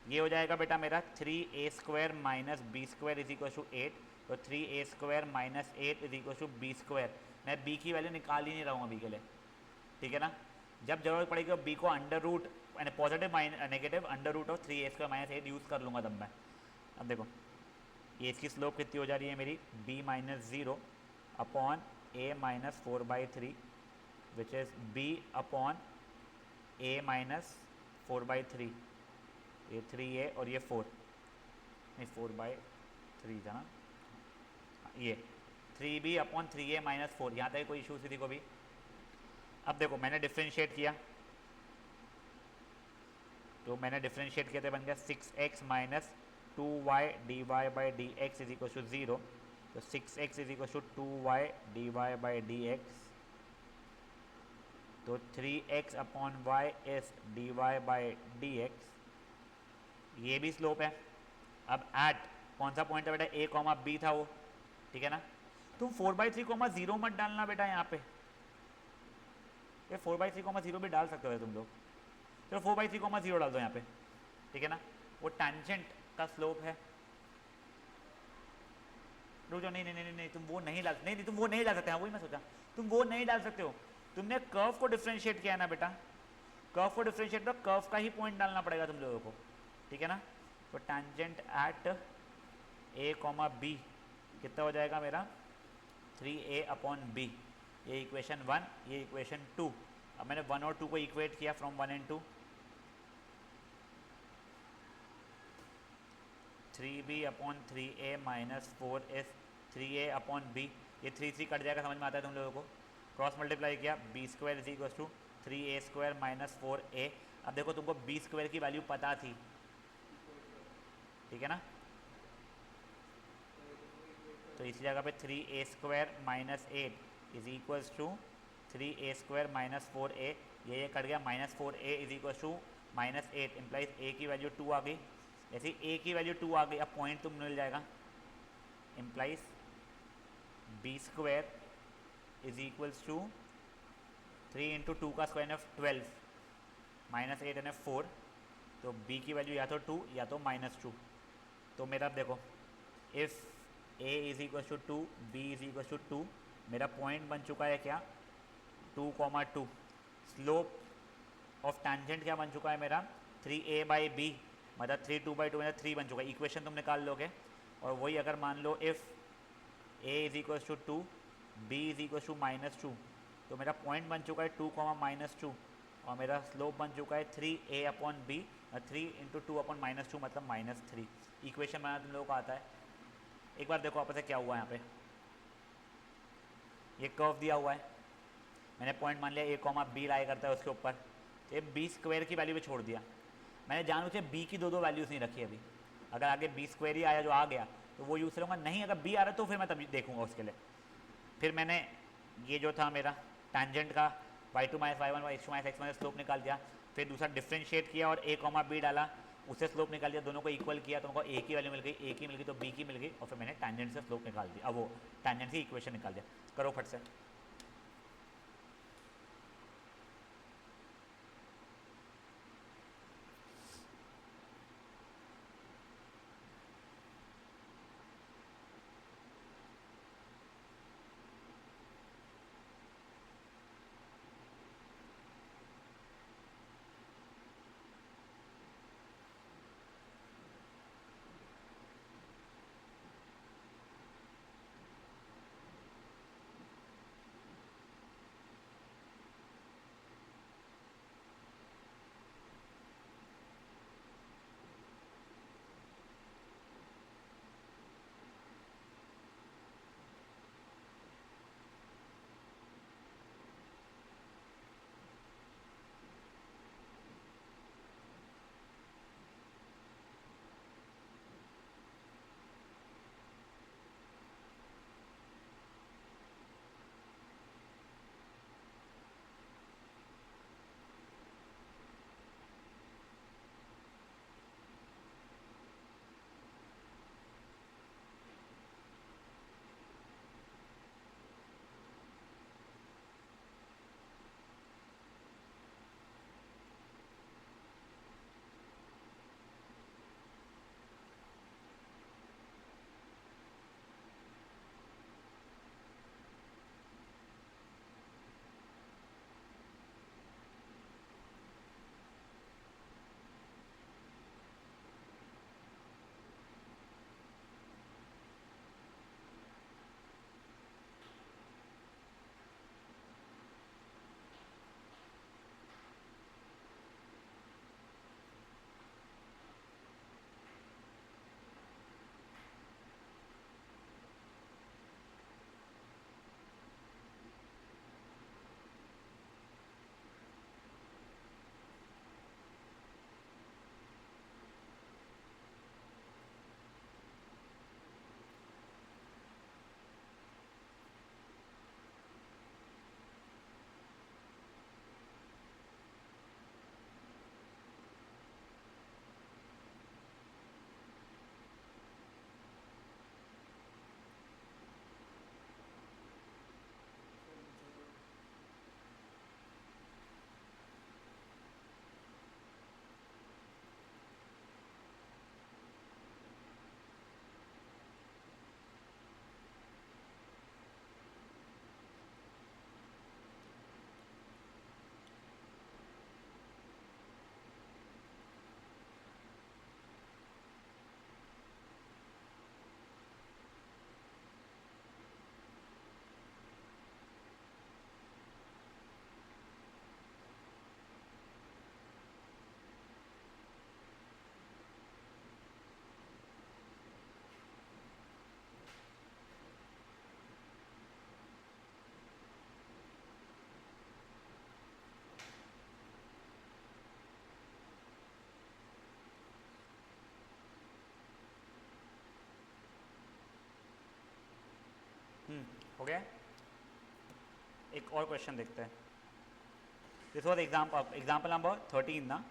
ये हो जाएगा बेटा मेरा 3a² minus b² is equal to 8, तो 3a² minus 8 is equal to b²। मैं b की वैल्यू निकाल ही नहीं रहा हूँ अभी के लिए, ठीक है ना। जब जरूरत पड़ेगी b को अंडर रूट यानी positive negative under root of 3a² minus 8 use कर लूँगा तब मैं। अब देखो ये इसकी स्लोप कितनी हो जा रही है मेरी, b minus 0 upon a minus 4/3 which is b upon a minus 4/3, ये 3a और ये 4 नहीं 4/3 था ना, ये 3b अपॉन 3a माइनस 4। यहाँ तक कोई इशू किसी को भी। अब देखो मैंने डिफ्रेंशिएट किया, तो मैंने डिफ्रेंशिएट किया तो बन गया 6x minus 2y dy/dx is equal to 0, तो 6x is equal to 2y dy/dx, तो 3x upon y is dy/dx, ये भी स्लोप है। अब एट कौन सा पॉइंट है बेटा, a, b था वो, ठीक है ना। तुम 4/3, 0 मत डालना बेटा यहाँ पे, ये 4/3, 0 भी डाल सकते हो तुम लोग, चलो 4/3, 0 डाल दो यहाँ पे, ठीक है ना। वो टैंजेंट का स्लोप है। रुक जाओ, नहीं नहीं नहीं नहीं तुम वो नहीं डाल, नहीं तुम वो नहीं डाल सकते, हाँ वही मैं सोचा, तुम वो नहीं डाल सकते हो। तुमने कर्व को डिफ्रेंशिएट किया ना बेटा, कर्व को डिफ्रेंशिएट तो कर्व का ही पॉइंट डालना पड़ेगा तुम लोगों को, ठीक है ना। तो टैंजेंट एट a, b कितना हो जाएगा मेरा 3a अपॉन b, ये इक्वेशन 1, ये इक्वेशन 2। अब मैंने 1 और 2 को इक्वेट किया from 1 and 2, 3b upon 3a minus 4 is 3a upon b, ये 3 कट जाएगा, समझ में आता है तुम लोगों को। क्रॉस मल्टीप्लाई किया b² is equal to 3a² minus 4a। अब देखो तुमको b² की वैल्यू पता थी, ठीक है ना, तो इसी जगह पे 3a² minus 8 is equals to 3a² minus 4a, ये कट गया, -4a is equal to -8, implies a की वैल्यू 2 आ गई। जैसे a की वैल्यू 2 आ गई, अब पॉइंट तुम मिल जाएगा, implies b² is equals to 3 into 2 का स्क्वायर ऑफ 12 -8 एन 4, तो b की वैल्यू या तो 2 या तो -2। तो मेरा देखो if a is equal to 2, b is equal to 2, मेरा पॉइंट बन चुका है क्या 2,2। स्लोप ऑफ टैंजेंट क्या बन चुका है मेरा 3a/b, मतलब 3/2 मतलब 3 बन चुका है। इक्वेशन तुम निकाल लोगे, और वही अगर मान लो if a is equal to 2, b is equal to -2, तो मेरा पॉइंट बन चुका है 2, -2, और मेरा स्लोप बन चुका है 3a/b, 3 इंटू 2/-2 मतलब -3। इक्वेशन बनाना तुम लोगों को आता है। एक बार देखो आपस में क्या हुआ है यहाँ पे, ये कर्व दिया हुआ है, मैंने पॉइंट मान लिया a, b लाई करता है उसके ऊपर, तो ये b² की वैल्यू पे छोड़ दिया। मैंने जानबूझ के b की दो वैल्यूज़ नहीं रखी अभी, अगर आगे b² ही आया जो आ गया तो वो यूज़ करूँगा, नहीं अगर b आ रहा तो फिर मैं तभी देखूँगा उसके लिए। फिर मैंने ये जो था मेरा टैंजेंट का y2 - y1 x2 - x1 slope निकाल दिया, फिर दूसरा डिफ्रेंशिएट किया और a, b डाला, उससे स्लोप निकाल दिया, दोनों को इक्वल किया तो उनको a की वैल्यू मिल गई, a की मिल गई तो b की मिल गई, और फिर मैंने टैंजेंट से स्लोप निकाल दिया, अब वो टैंजेंट की इक्वेशन निकाल दिया। करो फट से। हो गया। एक और क्वेश्चन देखते हैं. दिस वॉज एग्जाम्पल नंबर 13 ना.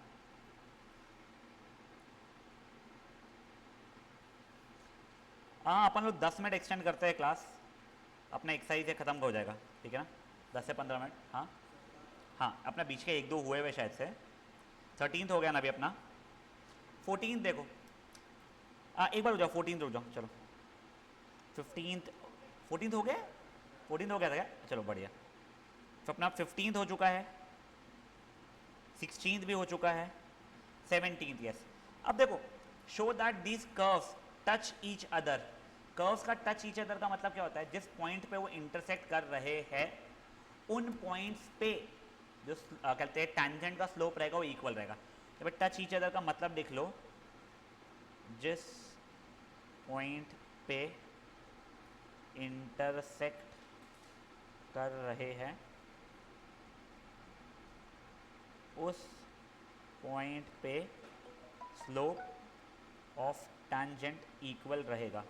हाँ, अपन लोग 10 मिनट एक्सटेंड करते हैं क्लास, अपना एक्सरसाइज से ख़त्म हो जाएगा, ठीक है ना. 10 से 15 मिनट. हाँ हाँ, अपना बीच के 1-2 हुए हुए शायद से. 13 हो गया ना अभी अपना. 14 देखो. एक बार रुक जाओ, 14 रुक जाओ, चलो. 15 14 हो गया. 14 हो गया था क्या? चलो बढ़िया. तो अपना 15 हो चुका है, 16 भी हो चुका है, 17. यस. अब देखो, show that these curves touch each other. Curves का टच ईच अदर का मतलब क्या होता है? जिस पॉइंट पे वो इंटरसेक्ट कर रहे हैं उन पॉइंट्स पे जो कहते हैं टैंजेंट का स्लोप रहेगा वो इक्वल रहेगा. तो टच ईच अदर का मतलब देख लो, जिस पॉइंट पे इंटरसेक्ट कर रहे हैं उस पॉइंट पे स्लोप ऑफ टैंजेंट इक्वल रहेगा.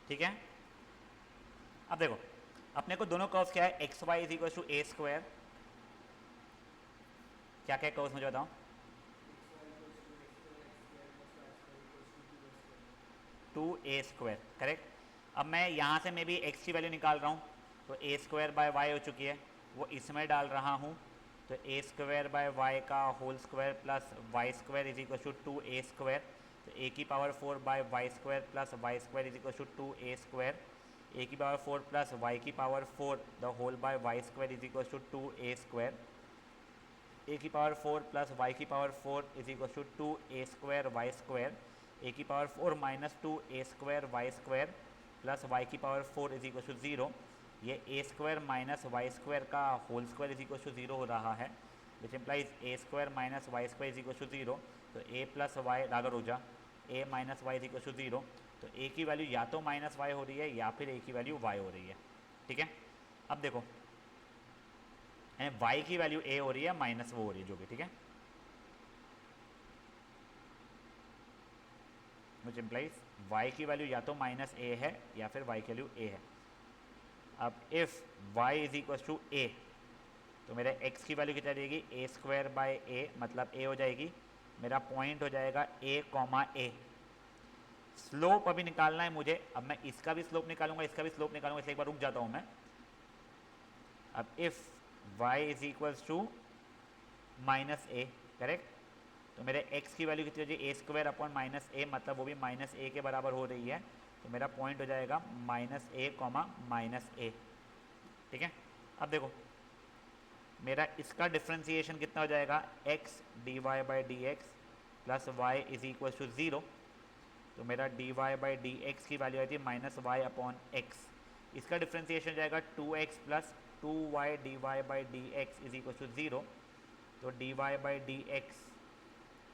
ठीक है. अब देखो, अपने को दोनों कर्व्स क्या है? X y is equal to a square. क्या क्या कर्व्स मुझे बताओ? 2a², correct. अब मैं यहाँ से मैं भी एक्स की वैल्यू निकाल रहा हूँ, तो a² बाय वाई हो चुकी है, वो इसमें डाल रहा हूँ. तो a² बाय वाई का whole square plus y² is equal to 2a². तो a की power 4 by y² plus y² is equal to 2a². a की पावर 4 प्लस y की power 4 the whole by y² is equal to 2a². a की power 4 plus y की power 4 is equal to 2a² y². a की power 4 minus 2a² y² plus y की power 4 is equal to 0. ये a² minus y² का whole square is equal to 0 हो रहा है, which implies a² minus y² is equal to 0. तो a plus y अगर हो जा a minus y is equal to 0. तो a की वैल्यू या तो माइनस वाई हो रही है या फिर a की वैल्यू y हो रही है. ठीक है. अब देखो, y की वैल्यू a हो रही है, माइनस वो हो रही है जो भी. ठीक है. विच इम्प्लाइज y की वैल्यू या तो माइनस a है या फिर y की वैल्यू a है. अब if y is equal to a, तो मेरे x की वैल्यू कितना रहेगी? a² बाय a, मतलब a हो जाएगी. मेरा पॉइंट हो जाएगा a कॉमा a. स्लोप अभी निकालना है मुझे. अब मैं इसका भी स्लोप निकालूंगा, इसका भी स्लोप निकालूंगा, इसलिए एक बार रुक जाता हूँ मैं. अब if y is equal to minus a, correct. तो मेरे x की वैल्यू कितनी हो जाएगी? a² अपॉन माइनस a, मतलब वो भी माइनस a के बराबर हो रही है. तो मेरा पॉइंट हो जाएगा minus a comma minus a. ठीक है. अब देखो, मेरा इसका डिफ्रेंसिएशन कितना हो जाएगा? x dy by d x plus y is equal to 0. तो मेरा dy बाई डी एक्स की वैल्यू आती है माइनस वाई अपॉन एक्स. इसका डिफ्रेंसिएशन हो जाएगा 2x plus 2y dy by d x is equal to 0. तो dy by d x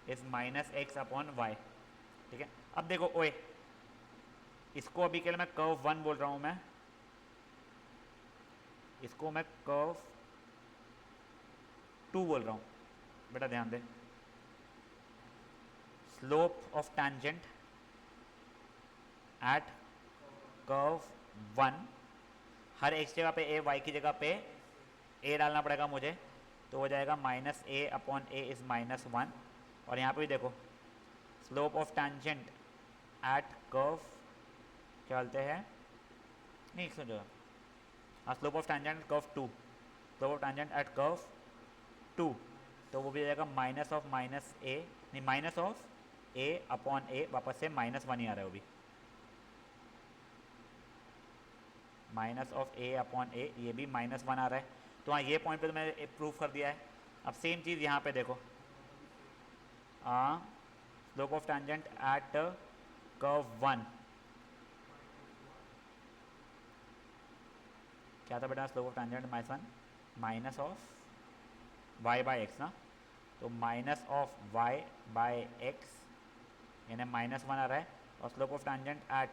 is minus x upon y. ठीक है. अब देखो ओए, इसको अभी के लिए मैं कर्व 1 बोल रहा हूँ, मैं इसको मैं कर्व 2 बोल रहा हूँ. बेटा ध्यान दे, slope of tangent at curve 1, हर एक जगह पे a, y की जगह पे a डालना पड़ेगा मुझे. तो हो जाएगा minus a upon a is minus 1. और यहाँ पे भी देखो, slope of tangent at curve क्या बोलते हैं, नहीं समझो, हाँ, slope of tangent curve 2, slope of tangent at curve 2. तो वो भी जाएगा माइनस ऑफ माइनस a, नहीं minus of a upon a, वापस से माइनस 1 ही आ रहा है वो भी, minus of a upon a, ये भी माइनस 1 आ रहा है. तो हाँ, ये पॉइंट पे तो मैंने प्रूव कर दिया है. अब सेम चीज़ यहाँ पे देखो, slope of tangent at curve 1 क्या था बेटा? Slope of tangent minus 1 minus of y by x ना. तो minus of y by x यानी -1 आ रहा है, और slope of tangent at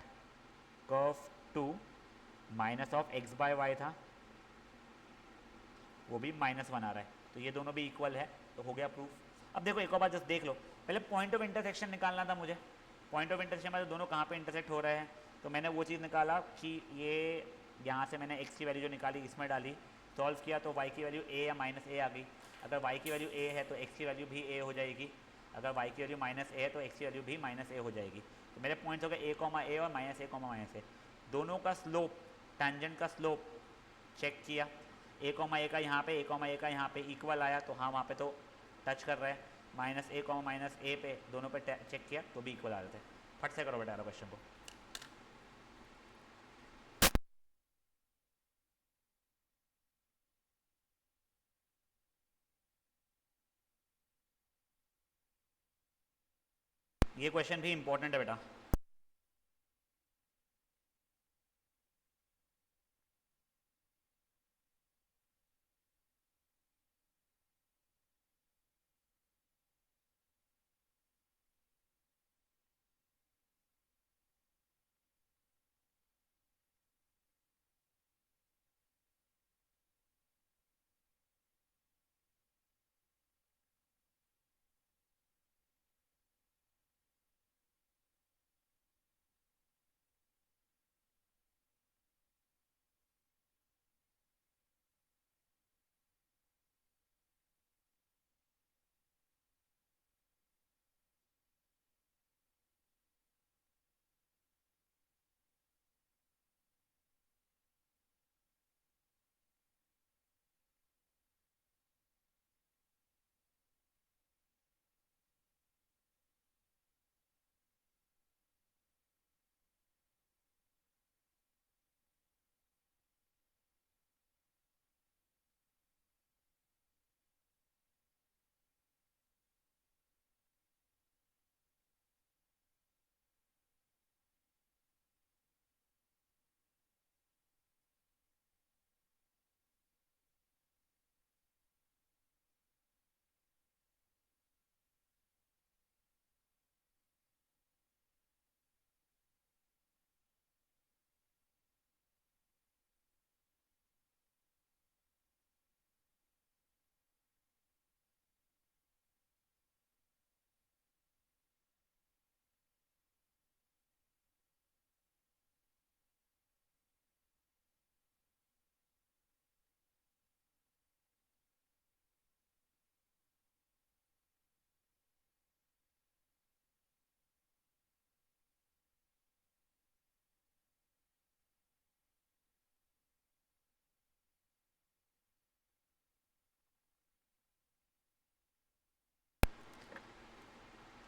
curve 2 minus of x by y था, वो भी -1 आ रहा है, तो ये दोनों भी इक्वल है, तो हो गया प्रूफ। अब देखो एक और बात जस्ट देख लो, पहले पॉइंट ऑफ इंटरसेक्शन निकालना था मुझे। पॉइंट ऑफ इंटरसेक्शन में दोनों कहाँ पे इंटरसेक्ट हो रहे हैं, तो मैंने वो चीज़ निकाला कि ये यहाँ से मैंने x की वैल्यू जो निकाली इसमें डाली, सॉल्व किया तो y की वैल्यू a या -a आ गई। अगर y की वैल्यू a है तो x की वैल्यू भी a हो जाएगी, अगर y की वैल्यू -a है तो x की वैल्यू भी -a हो जाएगी। तो मेरे पॉइंट्स हो गए a, a और -a, दोनों का स्लोप, टेंजेंट का स्लोप चेक किया, a का यहाँ पे a का यहाँ पे इक्वल आया, तो हाँ वहाँ पे तो टच कर रहे हैं, -a पे दोनों पे चेक किया तो भी इक्वल आ रहे थे। फट से करो बेटा क्वेश्चन को। ये क्वेश्चन भी इंपॉर्टेंट है बेटा।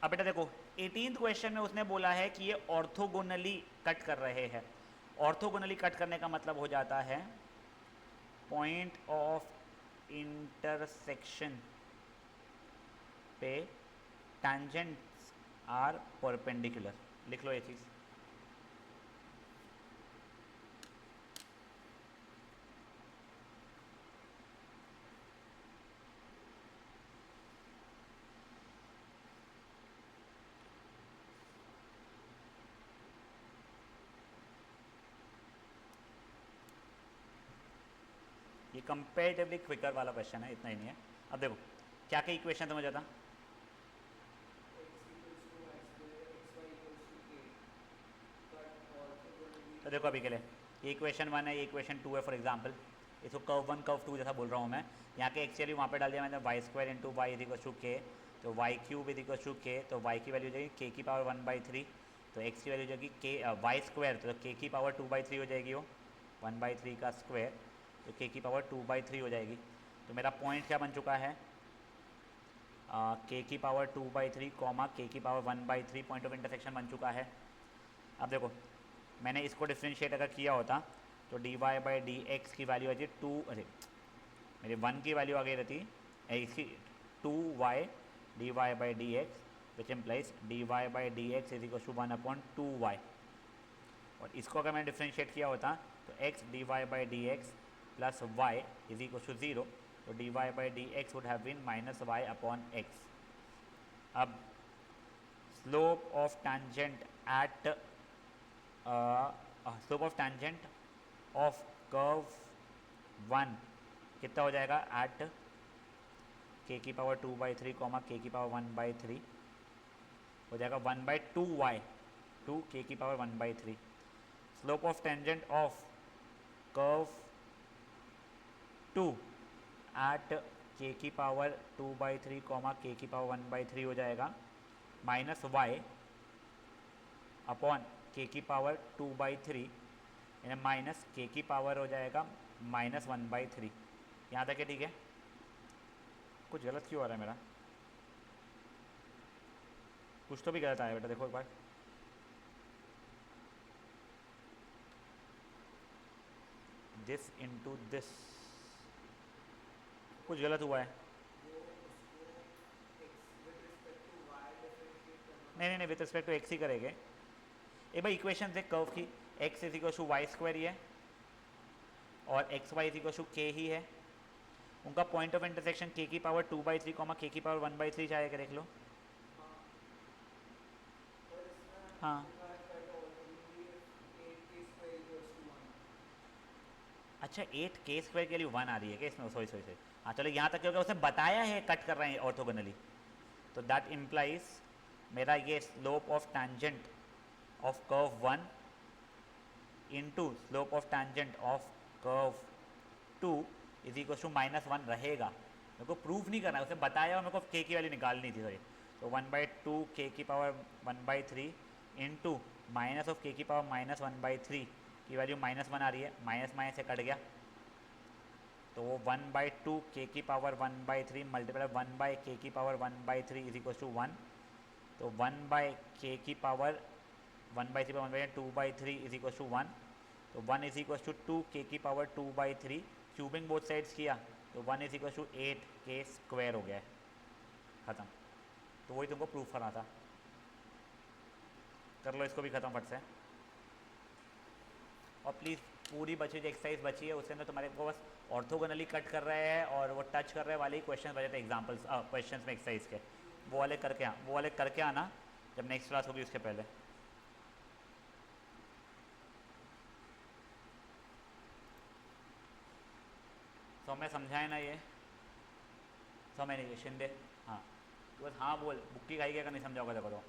अब बेटा देखो 18th क्वेश्चन में उसने बोला है कि ये ऑर्थोगोनली कट कर रहे हैं। ऑर्थोगोनली कट करने का मतलब हो जाता है पॉइंट ऑफ इंटरसेक्शन पे टेंजेंट्स आर परपेंडिकुलर। लिख लो ये चीज़। ये कंपेरेटिवली क्विकर वाला क्वेश्चन है, इतना ही नहीं है। अब देखो क्या क्या इक्वेशन समझ आता, तो देखो अभी के लिए ये इक्वेशन 1 है, ये इक्वेशन 2 है फॉर एग्जांपल। इसको कर्व 1 कर्व 2 जैसा बोल रहा हूँ मैं। यहाँ के एक्चुअली वहाँ पे डाल दिया मैंने y² into Y is equal to के, तो y³ इजिकल टू के, तो y की वैल्यू हो जाएगी k की पावर 1/3, तो x की वैल्यू हो जाएगी k y², तो k की पावर 2/3 हो जाएगी, वो 1/3 का स्क्वायर, तो k की पावर 2/3 हो जाएगी। तो मेरा पॉइंट क्या बन चुका है, k की पावर 2/3 कॉमा k की पावर 1/3 पॉइंट ऑफ इंटरसेक्शन बन चुका है। अब देखो मैंने इसको डिफ्रेंशिएट अगर किया होता तो dy/dx की वैल्यू आ जाती 2, अरे मेरी 1 की वैल्यू आ गई रहती इसकी 2y dy/dx which implies dy/dx is equal to 1/2y। और इसको अगर मैंने डिफ्रेंशिएट किया होता तो x dy/dx plus y is equal to 0, तो dy by d x would have been minus y upon x. अब slope of tangent at slope of tangent of curve 1 कितना हो जाएगा एट k की पावर 2/3 कॉमा k की power 1/3 हो जाएगा 1/2y to k की power 1/3. Slope of tangent of curve 2 at k की पावर 2/3 कॉमा k की पावर 1/3 हो जाएगा माइनस वाई अपॉन k की पावर 2/3 यानी माइनस k की पावर हो जाएगा माइनस 1/3. यहाँ तक है ठीक है. कुछ गलत क्यों आ रहा है मेरा? कुछ तो भी गलत आया बेटा, देखो एक बार. दिस इनटू दिस कुछ गलत हुआ है. नहीं नहीं विथ रिस्पेक्ट टू एक्स ही करेंगे. एक बार इक्वेशन देख कर्व की, x is equal to y square ही है और x y is equal to k ही है. उनका पॉइंट ऑफ इंटरसेक्शन k की पावर 2/3 कॉमा k की पावर 1/3 आएगा, देख लो. हाँ अच्छा 8k² के लिए 1 आ रही है क्या इसमें? Sorry sorry sorry. हाँ चलो यहाँ तक क्योंकि उसने बताया है कट कर रहे हैं ऑर्थोगोनली, तो दैट इम्प्लाइज मेरा ये slope of tangent of curve 1 into slope of tangent of curve 2 is equal to -1 रहेगा. मेरे को प्रूफ नहीं करना है, उसे बताया और मेरे को k की वैल्यू निकालनी थी. सॉरी, तो 1/2 k की power 1/3 into minus of k की पावर -1/3 की वैल्यू -1 आ रही है, माइनस माइनस से कट गया तो वो 1/2 k की पावर 1/3 मल्टीप्लाई 1/k की पावर 1/3 इज इक्वल टू 1. तो 1/k की पावर 1/3 पर 1/3 2/3 इज इक्वल टू 1. तो 1 इज इक्वल टू 2k की पावर 2/3 क्यूबिंग बोथ साइड्स किया तो 1 इज इक्वल टू 8k² हो गया है, ख़त्म. तो वही तुमको प्रूफ करना था. कर लो इसको भी ख़त्म फट से. और प्लीज़ पूरी बची जो एक्सरसाइज बची है उसके अंदर तुम्हारे को बस ऑर्थोगोनली कट कर रहे हैं और वो टच कर रहे वाले ही क्वेश्चन बचे थे एग्जाम्पल्स क्वेश्चन में एक्सरसाइज के, वो वाले करके आना जब नेक्स्ट क्लास होगी उसके पहले. तो मैं समझाए ना ये समय नहीं, शिंदे. हाँ तो बस हाँ बोल, बुक्की खाई क्या नहीं समझाओगा देखो तो.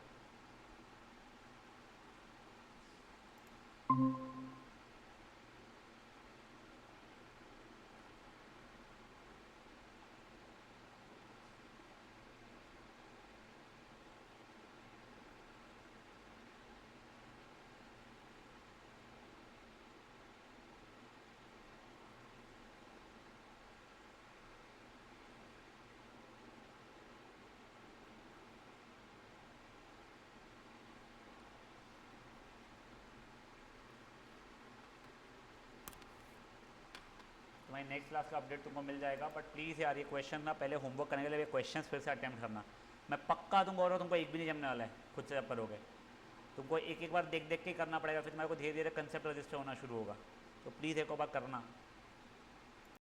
तुम्हारी नेक्स्ट क्लास का अपडेट तुमको मिल जाएगा. बट प्लीज़ यार ये क्वेश्चन ना पहले होमवर्क करने के लिए क्वेश्चन फिर से अटैम्प्ट करना. मैं पक्का दूंगा और तुमको एक भी नहीं जमने वाला है खुद से जब करोगे. तुमको एक एक बार देख देख के करना पड़ेगा, फिर तुम्हारे को धीरे धीरे कंसेप्ट रजिस्टर होना शुरू होगा. तो प्लीज़ एक बार करना.